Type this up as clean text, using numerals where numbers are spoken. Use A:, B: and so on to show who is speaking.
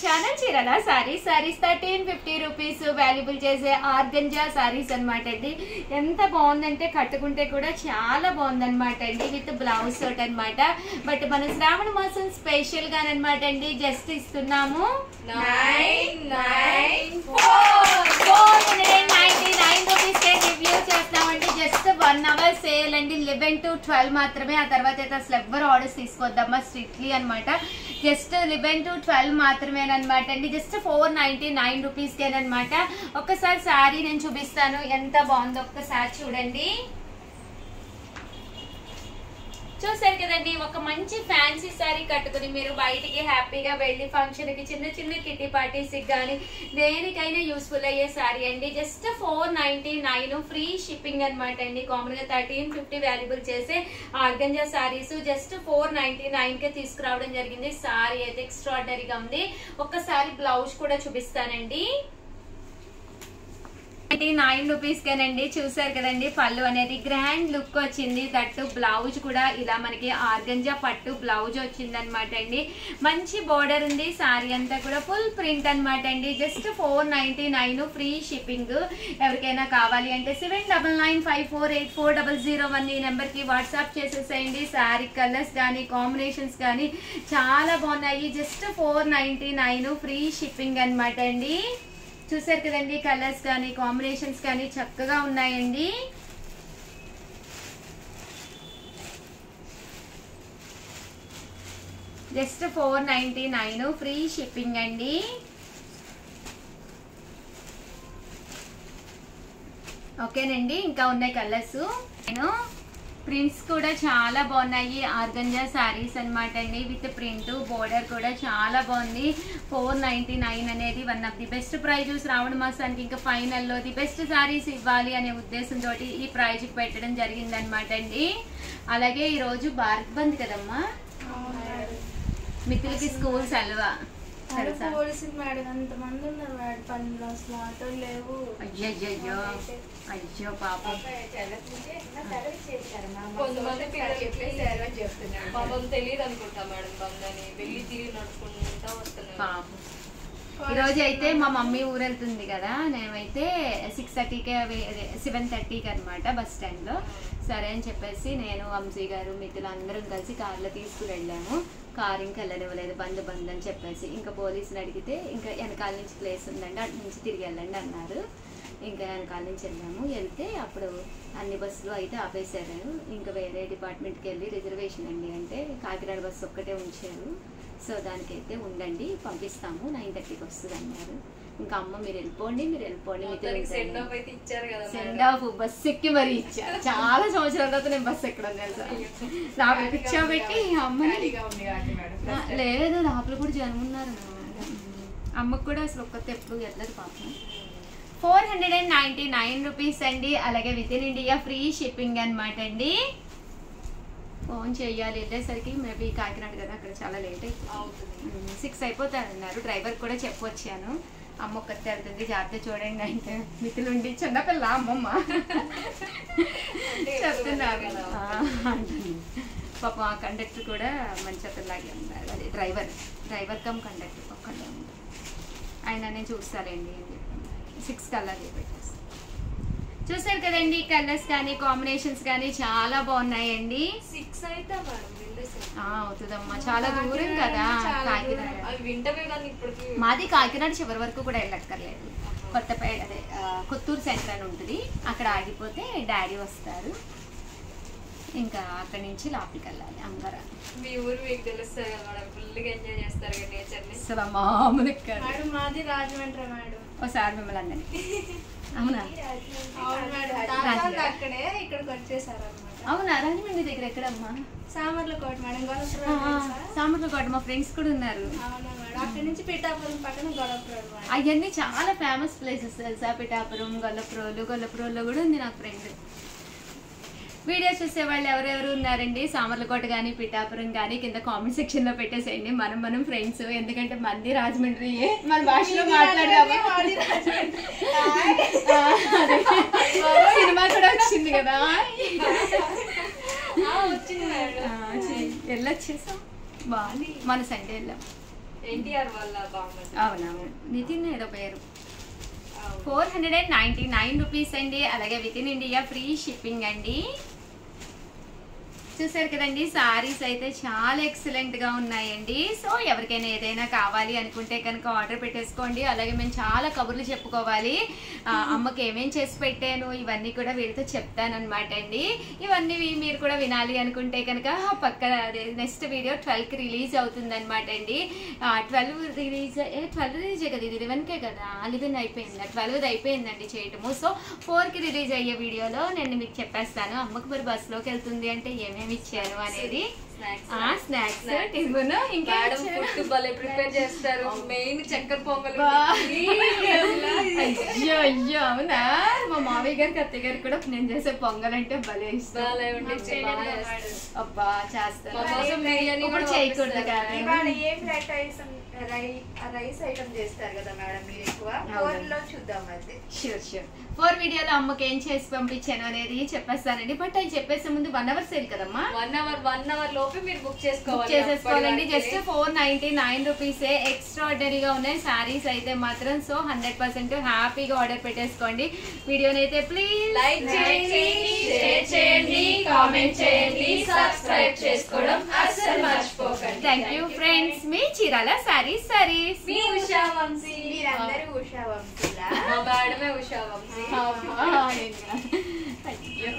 A: Channel చీరల saris 1350 rupees valuable చేసే organza saris అనమాట అండి. ఎంత బాగుందంటే కట్టుకుంటే కూడా చాలా బాగుందన్నమాట అండి. విత్ బ్లౌజ్ తోటి అనమాట. బట్ మన శ్రావణ మాసం స్పెషల్ గానమాట అండి. జస్ట్ ఇస్తున్నాము 499 రూపీస్ కే రివ్యూ చేస్తామండి. జస్ట్ 1 అవర్ సేల్ అండి. 11 to 12 మాత్రమే. ఆ తర్వాత అయితే అసలు ఎవ్వరు ఆర్డర్స్ తీసుకోవద్దమ్మా స్ట్రిక్ట్లీ అనమాట. జస్ట్ 11 to 12 మాత్రమేనమాట అండి. జస్ట్ 499 రూపీస్ కేనమాట. ఒక్కసారి సారీ నేను చూపిస్తాను ఎంత బాగుందో ఒక్కసారి చూడండి. చూసారు కదండి, ఒక మంచి ఫ్యాన్సీ సారీ కట్టుకుని మీరు బయటికి హ్యాపీగా వెళ్ళి ఫంక్షన్ కి చిన్న చిన్న కిట్టి పార్టీస్ కానీ దేనికైనా యూస్ఫుల్ అయ్యే సారీ అండి. జస్ట్ 499 ఫ్రీ షిప్పింగ్ అనమాట అండి. కామన్ గా 1350 వాల్యుబుల్ చేసే ఆర్గంజా సారీస్ జస్ట్ 499 కే తీసుకురావడం జరిగింది. సారీ అయితే ఎక్స్ట్రాడినరీగా ఉంది. ఒక్కసారి బ్లౌజ్ కూడా చూపిస్తానండి. 99 రూపీస్ కేనండి. చూసారు కదండి, పళ్ళు అనేది గ్రాండ్ లుక్ వచ్చింది. దట్టు బ్లౌజ్ కూడా ఇలా మనకి ఆర్గంజా పట్టు బ్లౌజ్ వచ్చింది అనమాట అండి. మంచి బోర్డర్ ఉంది. సారీ అంతా కూడా ఫుల్ ప్రింట్ అనమాట అండి. Just 499 free shipping. ఎవరికైనా కావాలి అంటే 7995484001 ఈ నెంబర్ కి వాట్సాప్ చేసేసేయండి. సారీ కలర్స్ కానీ కాంబినేషన్స్ కానీ చాలా బాగున్నాయి. జస్ట్ 499 ఫ్రీ షిప్పింగ్ అనమాట అండి. చూసారు కదండి, కలర్స్ కానీ కాంబినేషన్స్ కానీ చక్కగా ఉన్నాయండి. జస్ట్ 499 ఫ్రీ షిప్పింగ్ అండి. ఓకేనండి, ఇంకా ఉన్నాయి కలర్స్. నేను ప్రింట్స్ కూడా చాలా బాగున్నాయి. ఆర్గంజా సారీస్ అనమాట అండి. విత్ ప్రింట్ బోర్డర్ కూడా చాలా బాగుంది. 499 అనేది one of the best price. శ్రావణ మాసానికి ఇంకా ఫైనల్లో ది బెస్ట్ సారీస్ ఇవ్వాలి అనే ఉద్దేశంతో ఈ ప్రైజ్కి పెట్టడం జరిగింది అనమాట అండి. అలాగే ఈరోజు భారత్ బంద్ కదమ్మా, మిత్రులకి స్కూల్ సెలవు. అయ్యో పాపం,
B: తెలియదు అనుకుంటా మేడం. బందని వెళ్ళి తిరిగి నడుచుకుంటా వస్తున్నాం.
A: పాపం ఈరోజు అయితే మా మమ్మీ ఊరు వెళ్తుంది కదా, నేనైతే 6:30కి 7:30కి అనమాట బస్ స్టాండ్ లో. సరే అని చెప్పేసి నేను వంశీ గారు మిత్రులు అందరం కలిసి కార్లో తీసుకుని వెళ్ళాము. కారు ఇంకా వెళ్ళనివ్వలేదు, బంద్ అని చెప్పేసి. ఇంకా పోలీసుని అడిగితే ఇంకా వెనకాల నుంచి ప్లేస్ ఉందండి, అటు నుంచి తిరిగి వెళ్ళండి అన్నారు. ఇంకా వెనకాల నుంచి వెళ్ళాము. వెళ్తే అప్పుడు అన్ని బస్సులు అయితే ఆపేశారు. ఇంకా వేరే డిపార్ట్మెంట్కి వెళ్ళి రిజర్వేషన్ అండి అంటే కాకినాడ బస్సు ఒక్కటే ఉంచారు. సో దానికైతే ఉండండి పంపిస్తాము 9:30కి వస్తుంది అన్నారు. ఇంకా అమ్మ మీరు వెళ్ళిపోండి సెండ్ ఆఫ్ బస్సు ఎక్కి మరీ ఇచ్చారు. చాలా సంవత్సరాల తర్వాత నేను బస్సు ఎక్కడం తెలుసా. లోపల కూర్చోబెట్టి అమ్మని, లేదు లోపల కూడా జనం ఉన్నారు. అమ్మకు కూడా అసలు ఒక్కతే ఎప్పుడు వెళ్ళదు పాపం. 499 రూపీస్ అండి. అలాగే with in India free shipping అనమాట అండి. ఫోన్ చేయాలి వెళ్ళేసరికి మేబీ కాకినాడ కదా, అక్కడ చాలా లేట్ అవుతుంది. 6 అయిపోతుంది అన్నారు. డ్రైవర్ కూడా చెప్పొచ్చాను, అమ్మ ఒక్కతే వెళ్తుంది జాగ్రత్త చూడండి అంటే. మిత్రులుండి చిన్నపిల్ల అమ్మమ్మ చెప్తున్నారు. పాపం ఆ కండక్టర్ కూడా మంచి పిల్లలాగే ఉన్నారు. అదే డ్రైవర్ కమ్ కండక్టర్ ఒక్కడే ఉంది. ఆయన నేను చూస్తానండి అని చెప్పాను. 6 కలర్లు పెట్టేస్తాను. చూసారు కదండి, కలర్స్ కానీ కాంబినేషన్స్ కానీ చాలా బాగున్నాయండి.
B: 6 అయితే
A: అవుతుందమ్మా, చాలా దూరం కదా కాకినాడ. మాది కాకినాడ చివరి వరకు కూడా వెళ్ళక్కర్లేదు. కొత్తపేట అదే కొత్తూరు సెంటర్ అని ఉంటుంది, అక్కడ ఆగిపోతే డాడీ వస్తారు. ఇంకా అక్కడి నుంచి లోపలికి వెళ్ళాలి. అంబరా
B: మీ ఊరు మీకు తెలుస్తుంది కదా మేడం, ఫుల్గా ఎంజాయ్ చేస్తారు కదా నేచర్ని.
A: అసలు మామూలు
B: మాది రాజమండ్రి మేడం.
A: ఒకసారి మిమ్మల్ని అందరినీ అవునా
B: అక్కడే ఇక్కడికి వచ్చేసారు అనమాట.
A: అవునా, రాజమండ్రి దగ్గర ఎక్కడమ్మా?
B: సామర్లకోట మేడం.
A: సామర్లకోట మా ఫ్రెండ్స్ కూడా ఉన్నారు.
B: అక్కడి నుంచి పిఠాపురం పక్కన గొల్లపురం.
A: అవన్నీ చాలా ఫేమస్ ప్లేసెస్ తెలుసా. పిఠాపురం, గొల్లపురంలో కూడా ఉంది నాకు ఫ్రెండ్. వీడియో చూసే వాళ్ళు ఎవరెవరు ఉన్నారండి సామర్లకోట కానీ పిఠాపురం కానీ కింద కామెంట్ సెక్షన్ లో పెట్టేసేయండి. మనం ఫ్రెండ్స్, ఎందుకంటే మంది రాజమండ్రి మన భాషలో మాట్లాడదామా. సినిమా కూడా వచ్చింది కదా, వెళ్ళొచ్చేసాం. బాగుంది. మన సండే వెళ్ళాం.
B: ఎన్టీఆర్ వాళ్ళ బామ్మర్ది.
A: అవునవును, నితిన్ ఏదో పేరు. 499 రూపీస్ అండి. అలాగే with in India free shipping అండి. చూసారు కదండి, సారీస్ అయితే చాలా ఎక్సలెంట్ గా ఉన్నాయండి. సో ఎవరికైనా ఏదైనా కావాలి అనుకుంటే కనుక ఆర్డర్ పెట్టేసుకోండి. అలాగే మేము చాలా కబుర్లు చెప్పుకోవాలి, అమ్మకి ఏమేం చేసి పెట్టాను ఇవన్నీ కూడా వీరితో చెప్తానమాట అండి. ఇవన్నీ మీరు కూడా వినాలి అనుకుంటే కనుక పక్కన నెక్స్ట్ వీడియో 12కి రిలీజ్ అవుతుంది అనమాట అండి. 12 రిలీజ్ కదా, ఇది 11కే కదా, 11 అయిపోయింది, 12 అయిపోయిందండి చేయటము. సో 4కి రిలీజ్ అయ్యే వీడియోలో నేను మీకు చెప్పేస్తాను అమ్మకి మరి బస్సులోకి వెళ్తుంది అంటే ఏమేమి ఇచ్చాను అనేది. స్నాక్స్ టిఫిన్ ఇంకా
B: ప్రిపేర్ చేస్తారు. మెయిన్ చక్కెర పొంగల్.
A: అయ్యో అయ్యో అవునా, మా మామయ్య గారికి అత్తయ్య గారికి కూడా నేను చేసే పొంగల్ అంటే భలే ఇష్టం. అబ్బా చేస్తాను, ఇప్పుడు చేయకూడదు కదా.
C: రైస్ ఐటమ్ చేస్తారు కదా మేడం మీరు ఎక్కువ, 4లో చూద్దాం అయితే.
A: షూర్ 4 వీడియోలో అమ్మకి ఏం చేసి పంపించాను అనేది చెప్పేస్తానండి. బట్ అది చెప్పేసే ముందు 1 అవర్ సేల్ కదమ్మా,
B: 1 అవర్ లోపే మీరు బుక్
A: చేసేసుకోవాలండి. జస్ట్ 499 రూపీసే. ఎక్స్ట్రాడినరీగా ఉన్నాయి సారీస్ అయితే మాత్రం. సో 100% హ్యాపీగా ఆర్డర్ పెట్టేసుకోండి. వీడియోని అయితే ప్లీజ్
B: లైక్ చేయండి, షేర్ చేయండి, కామెంట్ చేయండి, సబ్స్క్రైబ్ చేసుకోవడం అస్సలు మర్చిపోకండి.
A: Thank you friends. మీ చీరాల సారీస్
B: మీ ఉషా వంశీ.
C: మీరందరూ ఉషా వంశీలా?
B: మా మేడమే ఉషా వంశీ.
A: అయ్యో